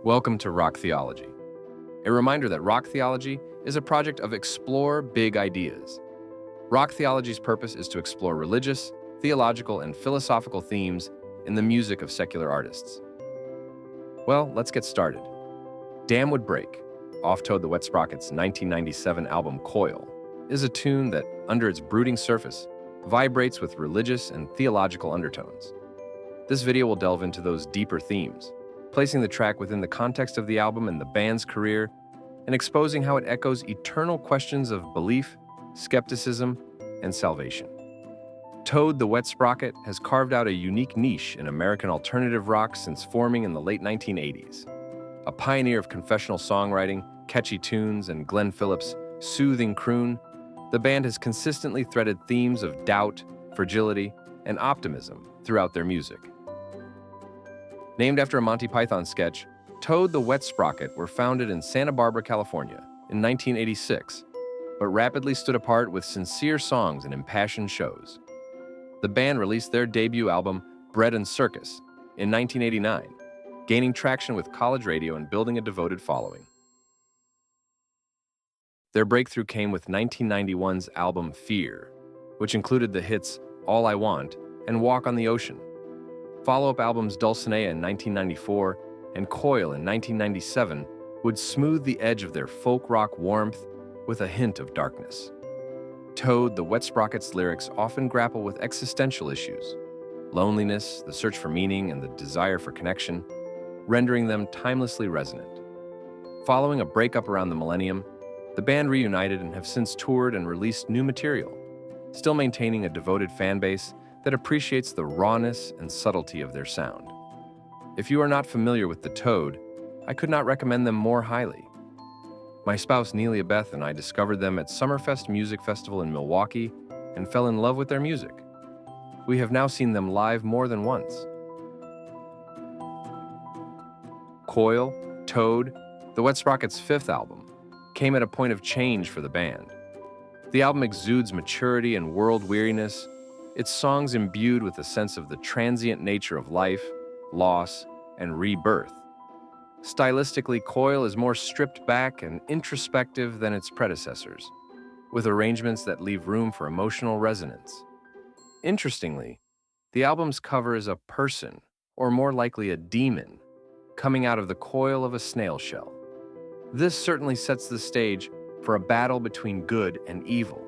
Welcome to Rock Theology. A reminder that Rock Theology is a project of explore big ideas. Rock Theology's purpose is to explore religious, theological, and philosophical themes in the music of secular artists. Well, let's get started. Dam Would Break, off Toad the Wet Sprocket's 1997 album Coil, is a tune that, under its brooding surface, vibrates with religious and theological undertones. This video will delve into those deeper themes, placing the track within the context of the album and the band's career, and exposing how it echoes eternal questions of belief, skepticism, and salvation. Toad the Wet Sprocket has carved out a unique niche in American alternative rock since forming in the late 1980s. A pioneer of confessional songwriting, catchy tunes, and Glenn Phillips' soothing croon, the band has consistently threaded themes of doubt, fragility, and optimism throughout their music. Named after a Monty Python sketch, Toad the Wet Sprocket were founded in Santa Barbara, California in 1986, but rapidly stood apart with sincere songs and impassioned shows. The band released their debut album, Bread and Circus, in 1989, gaining traction with college radio and building a devoted following. Their breakthrough came with 1991's album Fear, which included the hits All I Want and Walk on the Ocean. Follow-up albums Dulcinea in 1994 and Coil in 1997 would smooth the edge of their folk rock warmth with a hint of darkness. Toad the Wet Sprocket's lyrics often grapple with existential issues, loneliness, the search for meaning, and the desire for connection, rendering them timelessly resonant. Following a breakup around the millennium, the band reunited and have since toured and released new material, still maintaining a devoted fan base that appreciates the rawness and subtlety of their sound. If you are not familiar with the Toad, I could not recommend them more highly. My spouse Nelia Beth and I discovered them at Summerfest Music Festival in Milwaukee and fell in love with their music. We have now seen them live more than once. Coil, Toad, the Wet Sprocket's fifth album, came at a point of change for the band. The album exudes maturity and world weariness, its songs imbued with a sense of the transient nature of life, loss, and rebirth. Stylistically, Coil is more stripped back and introspective than its predecessors, with arrangements that leave room for emotional resonance. Interestingly, the album's cover is a person, or more likely a demon, coming out of the coil of a snail shell. This certainly sets the stage for a battle between good and evil.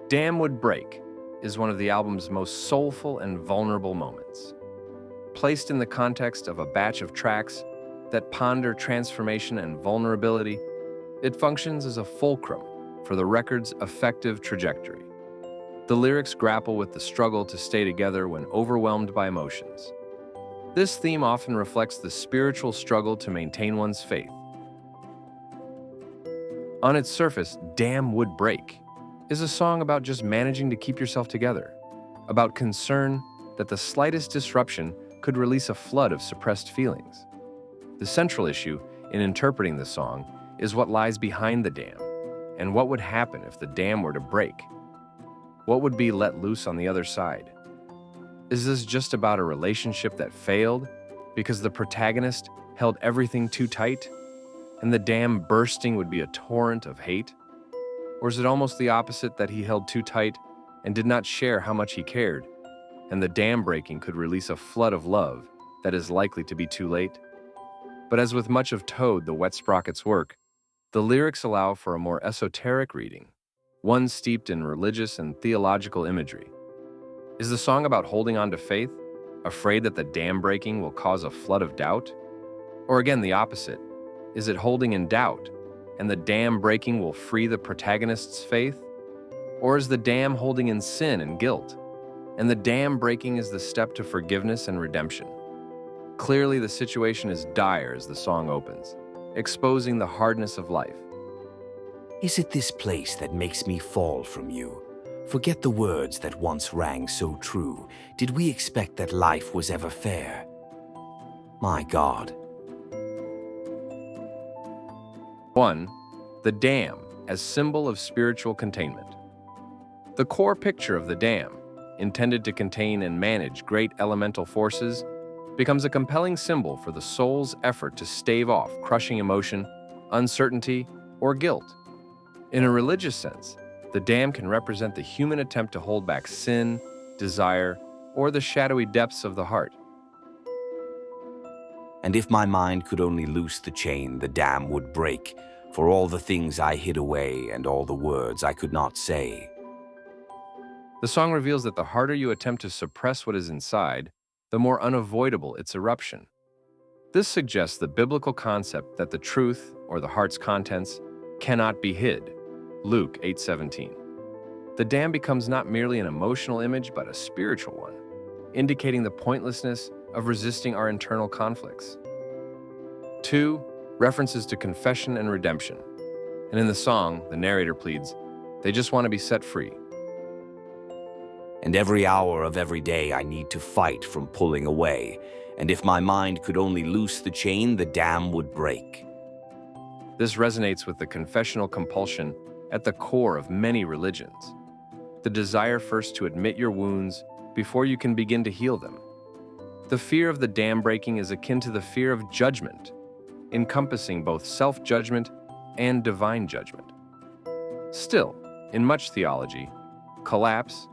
Dam Would Break is one of the album's most soulful and vulnerable moments. Placed in the context of a batch of tracks that ponder transformation and vulnerability, it functions as a fulcrum for the record's effective trajectory. The lyrics grapple with the struggle to stay together when overwhelmed by emotions. This theme often reflects the spiritual struggle to maintain one's faith. On its surface, Dam Would Break is a song about just managing to keep yourself together, about concern that the slightest disruption could release a flood of suppressed feelings. The central issue in interpreting the song is what lies behind the dam, and what would happen if the dam were to break. What would be let loose on the other side? Is this just about a relationship that failed because the protagonist held everything too tight, and the dam bursting would be a torrent of hate? Or is it almost the opposite, that he held too tight and did not share how much he cared, and the dam breaking could release a flood of love that is likely to be too late? But as with much of Toad the Wet Sprocket's work, the lyrics allow for a more esoteric reading, one steeped in religious and theological imagery. Is the song about holding on to faith, afraid that the dam breaking will cause a flood of doubt? Or again, the opposite, is it holding in doubt, and the dam breaking will free the protagonist's faith? Or is the dam holding in sin and guilt, and the dam breaking is the step to forgiveness and redemption? Clearly, the situation is dire as the song opens, exposing the hardness of life. Is it this place that makes me fall from you? Forget the words that once rang so true. Did we expect that life was ever fair? My God. 1. The dam as symbol of spiritual containment. The core picture of the dam, intended to contain and manage great elemental forces, becomes a compelling symbol for the soul's effort to stave off crushing emotion, uncertainty, or guilt. In a religious sense, the dam can represent the human attempt to hold back sin, desire, or the shadowy depths of the heart. And if my mind could only loose the chain, the dam would break, for all the things I hid away and all the words I could not say. The song reveals that the harder you attempt to suppress what is inside, the more unavoidable its eruption. This suggests the biblical concept that the truth, or the heart's contents, cannot be hid. Luke 8:17. The dam becomes not merely an emotional image, but a spiritual one, indicating the pointlessness of resisting our internal conflicts. 2. References to confession and redemption. And in the song, the narrator pleads, they just want to be set free. And every hour of every day I need to fight from pulling away, and if my mind could only loose the chain, the dam would break. This resonates with the confessional compulsion at the core of many religions. The desire first to admit your wounds before you can begin to heal them. The fear of the dam breaking is akin to the fear of judgment, encompassing both self-judgment and divine judgment. Still, in much theology, collapse,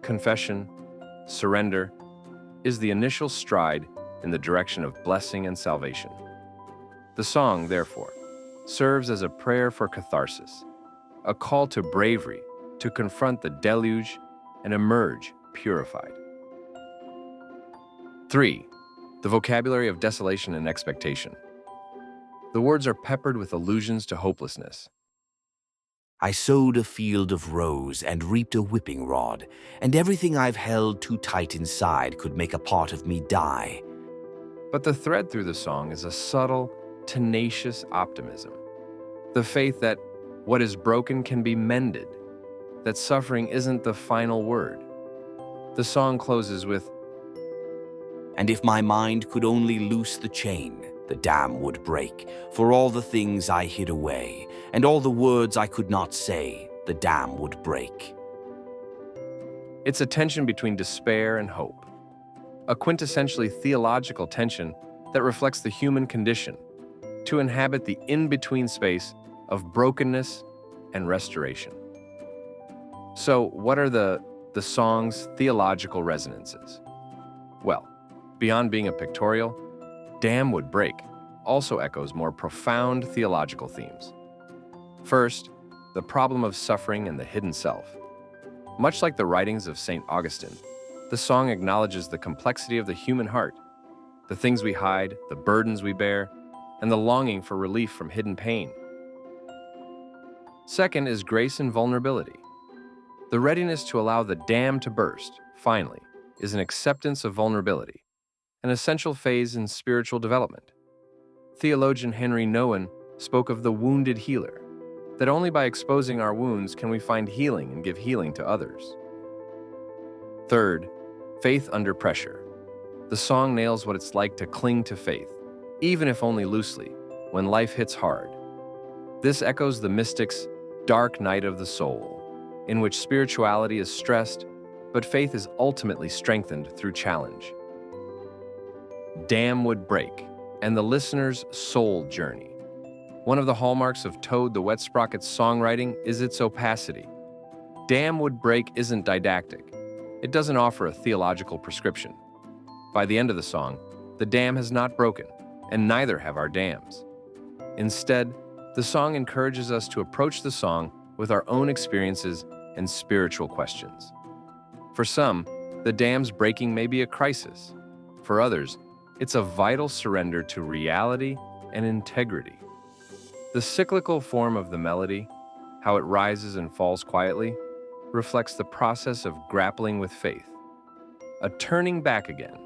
confession, surrender is the initial stride in the direction of blessing and salvation. The song, therefore, serves as a prayer for catharsis, a call to bravery to confront the deluge and emerge purified. 3. The vocabulary of desolation and expectation. The words are peppered with allusions to hopelessness. I sowed a field of rose and reaped a whipping rod, and everything I've held too tight inside could make a part of me die. But the thread through the song is a subtle, tenacious optimism. The faith that what is broken can be mended, that suffering isn't the final word. The song closes with, And if my mind could only loose the chain, the dam would break, for all the things I hid away, and all the words I could not say, the dam would break. It's a tension between despair and hope, a quintessentially theological tension that reflects the human condition, to inhabit the in-between space of brokenness and restoration. So, what are the song's theological resonances? Well, beyond being a pictorial, Dam Would Break also echoes more profound theological themes. First, the problem of suffering and the hidden self. Much like the writings of St. Augustine, the song acknowledges the complexity of the human heart, the things we hide, the burdens we bear, and the longing for relief from hidden pain. Second is grace and vulnerability. The readiness to allow the dam to burst, finally, is an acceptance of vulnerability, an essential phase in spiritual development. Theologian Henry Nouwen spoke of the wounded healer, that only by exposing our wounds can we find healing and give healing to others. Third, faith under pressure. The song nails what it's like to cling to faith, even if only loosely, when life hits hard. This echoes the mystic's dark night of the soul, in which spirituality is stressed, but faith is ultimately strengthened through challenge. Dam Would Break, and the listener's soul journey. One of the hallmarks of Toad the Wet Sprocket's songwriting is its opacity. Dam Would Break isn't didactic. It doesn't offer a theological prescription. By the end of the song, the dam has not broken, and neither have our dams. Instead, the song encourages us to approach the song with our own experiences and spiritual questions. For some, the dam's breaking may be a crisis. For others, it's a vital surrender to reality and integrity. The cyclical form of the melody, how it rises and falls quietly, reflects the process of grappling with faith. A turning back again,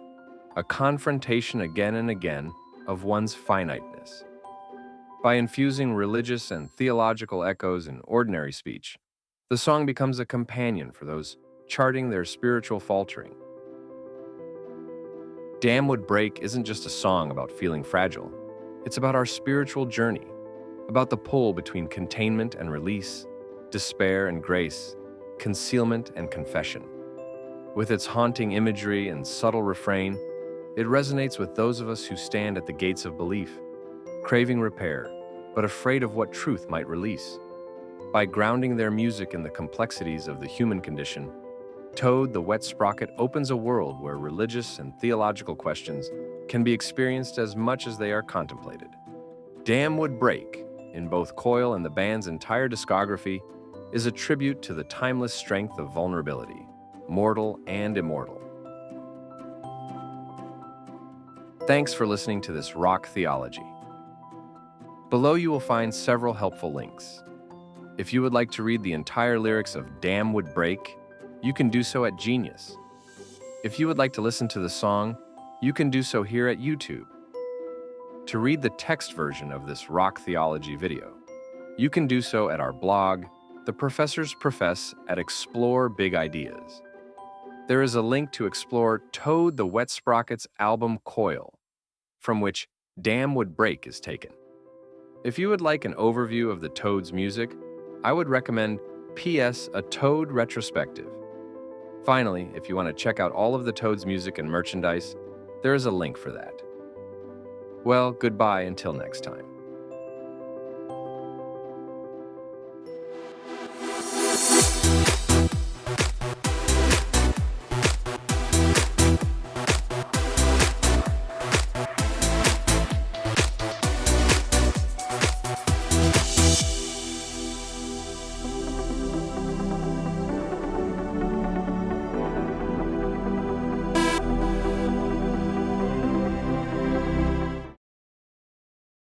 a confrontation again and again of one's finiteness. By infusing religious and theological echoes in ordinary speech, the song becomes a companion for those charting their spiritual faltering. Dam Would Break isn't just a song about feeling fragile. It's about our spiritual journey, about the pull between containment and release, despair and grace, concealment and confession. With its haunting imagery and subtle refrain, It resonates with those of us who stand at the gates of belief, craving repair, but afraid of what truth might release. By grounding their music in the complexities of the human condition, Toad the Wet Sprocket opens a world where religious and theological questions can be experienced as much as they are contemplated. Dam Would Break, in both Coil and the band's entire discography, is a tribute to the timeless strength of vulnerability, mortal and immortal. Thanks for listening to this Rock Theology. Below you will find several helpful links. If you would like to read the entire lyrics of Dam Would Break, you can do so at Genius. If you would like to listen to the song, you can do so here at YouTube. To read the text version of this Rock Theology video, you can do so at our blog, The Professors Profess at Explore Big Ideas. There is a link to explore Toad the Wet Sprocket's album Coil, from which Dam Would Break is taken. If you would like an overview of the Toad's music, I would recommend P.S. A Toad Retrospective. Finally, if you want to check out all of the Toad's music and merchandise, there is a link for that. Well, goodbye until next time.